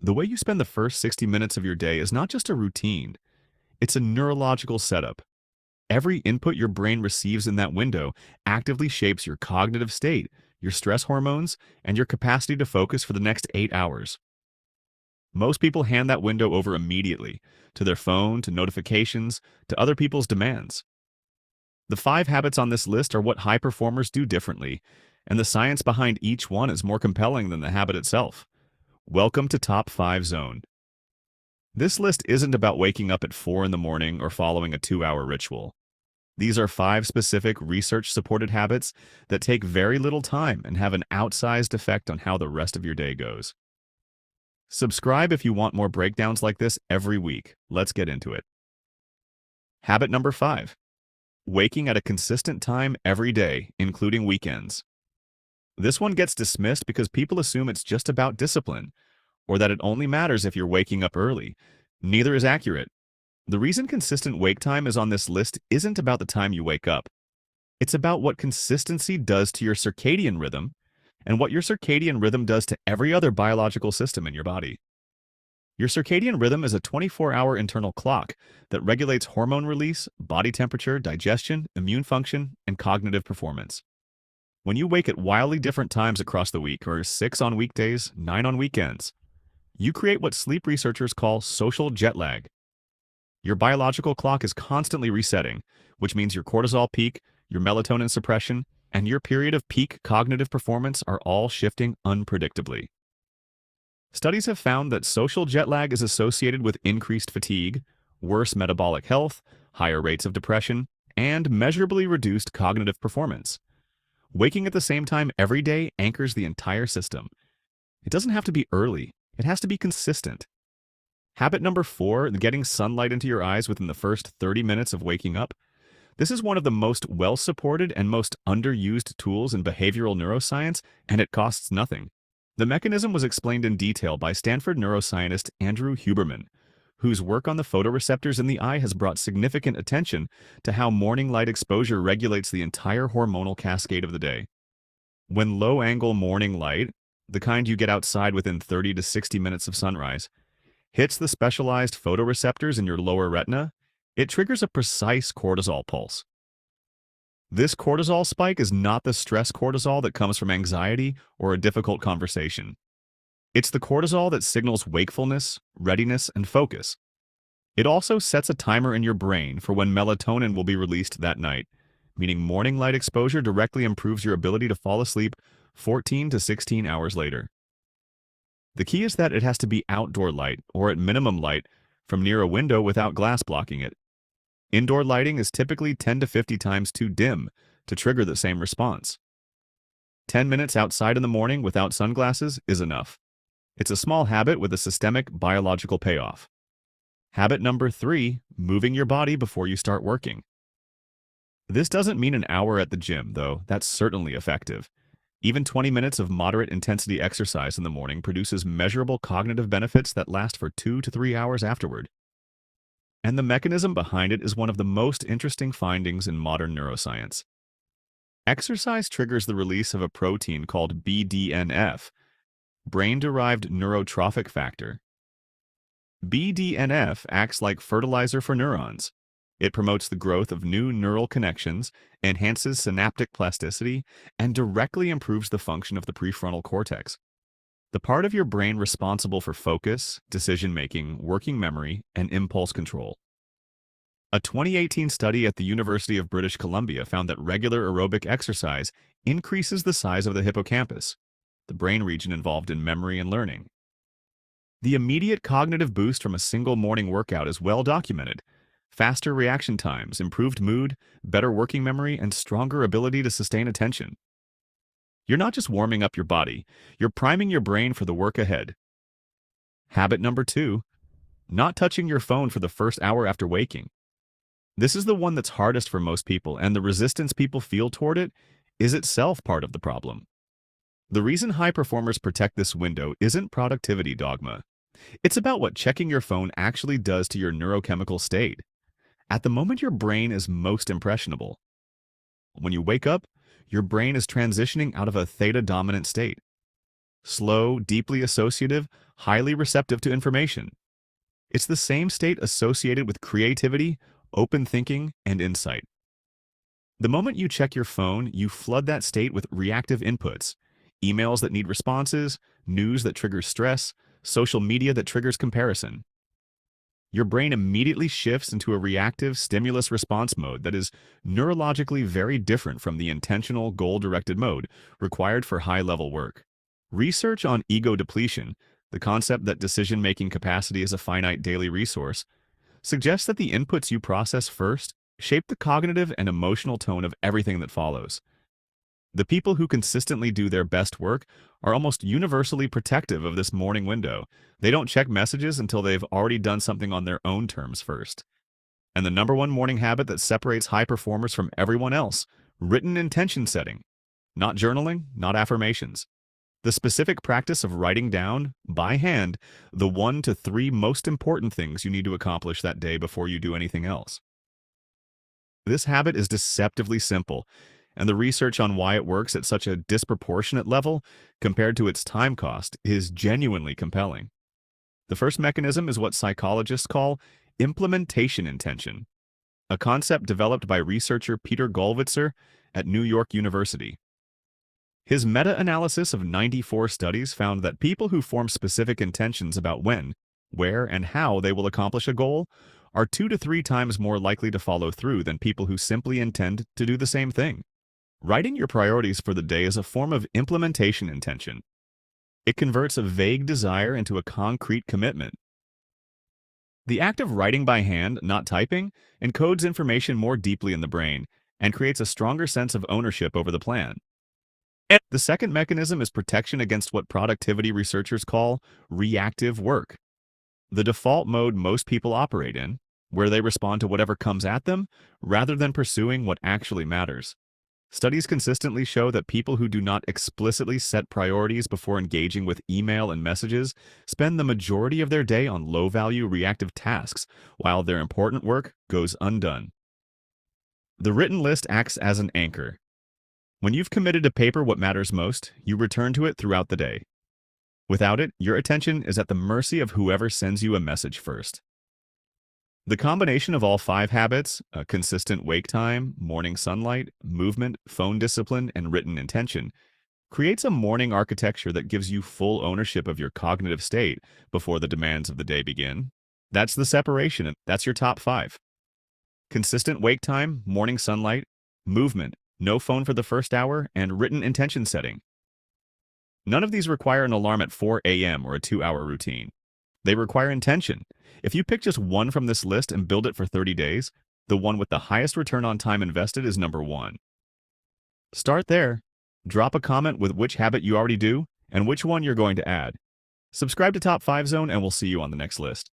The way you spend the first 60 minutes of your day is not just a routine, it's a neurological setup. Every input your brain receives in that window actively shapes your cognitive state, your stress hormones, and your capacity to focus for the next 8 hours. Most people hand that window over immediately, to their phone, to notifications, to other people's demands. The 5 habits on this list are what high performers do differently, and the science behind each one is more compelling than the habit itself. Welcome to Top 5 Zone. This list isn't about waking up at 4 in the morning or following a 2-hour ritual. These are 5 specific research-supported habits that take very little time and have an outsized effect on how the rest of your day goes. Subscribe if you want more breakdowns like this every week. Let's get into it. Habit number 5. Waking at a consistent time every day, including weekends. This one gets dismissed because people assume it's just about discipline, or that it only matters if you're waking up early. Neither is accurate. The reason consistent wake time is on this list isn't about the time you wake up. It's about what consistency does to your circadian rhythm and what your circadian rhythm does to every other biological system in your body. Your circadian rhythm is a 24-hour internal clock that regulates hormone release, body temperature, digestion, immune function, and cognitive performance. When you wake at wildly different times across the week, or 6 on weekdays, 9 on weekends, you create what sleep researchers call social jet lag. Your biological clock is constantly resetting, which means your cortisol peak, your melatonin suppression, and your period of peak cognitive performance are all shifting unpredictably. Studies have found that social jet lag is associated with increased fatigue, worse metabolic health, higher rates of depression, and measurably reduced cognitive performance. Waking at the same time every day anchors the entire system. It doesn't have to be early, it has to be consistent. Habit number 4, getting sunlight into your eyes within the first 30 minutes of waking up. This is one of the most well-supported and most underused tools in behavioral neuroscience, and it costs nothing. The mechanism was explained in detail by Stanford neuroscientist Andrew Huberman, whose work on the photoreceptors in the eye has brought significant attention to how morning light exposure regulates the entire hormonal cascade of the day. When low-angle morning light, the kind you get outside within 30 to 60 minutes of sunrise, hits the specialized photoreceptors in your lower retina, it triggers a precise cortisol pulse. This cortisol spike is not the stress cortisol that comes from anxiety or a difficult conversation. It's the cortisol that signals wakefulness, readiness, and focus. It also sets a timer in your brain for when melatonin will be released that night, meaning morning light exposure directly improves your ability to fall asleep 14 to 16 hours later. The key is that it has to be outdoor light, or at minimum light, from near a window without glass blocking it. Indoor lighting is typically 10 to 50 times too dim to trigger the same response. 10 minutes outside in the morning without sunglasses is enough. It's a small habit with a systemic biological payoff. Habit number 3, moving your body before you start working. This doesn't mean an hour at the gym, though that's certainly effective. Even 20 minutes of moderate intensity exercise in the morning produces measurable cognitive benefits that last for 2 to 3 hours afterward. And the mechanism behind it is one of the most interesting findings in modern neuroscience. Exercise triggers the release of a protein called BDNF, brain-derived neurotrophic factor. BDNF acts like fertilizer for neurons. It promotes the growth of new neural connections, enhances synaptic plasticity, and directly improves the function of the prefrontal cortex, the part of your brain responsible for focus, decision-making, working memory, and impulse control. A 2018 study at the University of British Columbia found that regular aerobic exercise increases the size of the hippocampus, the brain region involved in memory and learning. The immediate cognitive boost from a single morning workout is well documented. Faster reaction times, improved mood, better working memory, and stronger ability to sustain attention. You're not just warming up your body, you're priming your brain for the work ahead. Habit number 2, not touching your phone for the first hour after waking. This is the one that's hardest for most people, and the resistance people feel toward it is itself part of the problem. The reason high performers protect this window isn't productivity dogma. It's about what checking your phone actually does to your neurochemical state. At the moment your brain is most impressionable. When you wake up, your brain is transitioning out of a theta-dominant state. Slow, deeply associative, highly receptive to information. It's the same state associated with creativity, open thinking, and insight. The moment you check your phone, you flood that state with reactive inputs, emails that need responses, news that triggers stress, social media that triggers comparison. Your brain immediately shifts into a reactive stimulus response mode that is neurologically very different from the intentional goal-directed mode required for high-level work. Research on ego depletion, the concept that decision-making capacity is a finite daily resource, suggests that the inputs you process first shape the cognitive and emotional tone of everything that follows. The people who consistently do their best work are almost universally protective of this morning window. They don't check messages until they've already done something on their own terms first. And the number one morning habit that separates high performers from everyone else, written intention setting. Not journaling, not affirmations. The specific practice of writing down, by hand, the 1 to 3 most important things you need to accomplish that day before you do anything else. This habit is deceptively simple, and the research on why it works at such a disproportionate level compared to its time cost is genuinely compelling. The first mechanism is what psychologists call implementation intention, a concept developed by researcher Peter Gollwitzer at New York University. His meta-analysis of 94 studies found that people who form specific intentions about when, where, and how they will accomplish a goal are 2 to 3 times more likely to follow through than people who simply intend to do the same thing. Writing your priorities for the day is a form of implementation intention. It converts a vague desire into a concrete commitment. The act of writing by hand, not typing, encodes information more deeply in the brain and creates a stronger sense of ownership over the plan. The second mechanism is protection against what productivity researchers call reactive work, the default mode most people operate in, where they respond to whatever comes at them rather than pursuing what actually matters. Studies consistently show that people who do not explicitly set priorities before engaging with email and messages spend the majority of their day on low-value reactive tasks, while their important work goes undone. The written list acts as an anchor. When you've committed to paper what matters most, you return to it throughout the day. Without it, your attention is at the mercy of whoever sends you a message first. The combination of all 5 habits, a consistent wake time, morning sunlight, movement, phone discipline, and written intention, creates a morning architecture that gives you full ownership of your cognitive state before the demands of the day begin. That's the separation, and that's your top 5. Consistent wake time, morning sunlight, movement, no phone for the first hour, and written intention setting. None of these require an alarm at 4 a.m. or a 2-hour routine. They require intention. If you pick just one from this list and build it for 30 days, the one with the highest return on time invested is number 1. Start there. Drop a comment with which habit you already do and which one you're going to add. Subscribe to Top 5 Zone and we'll see you on the next list.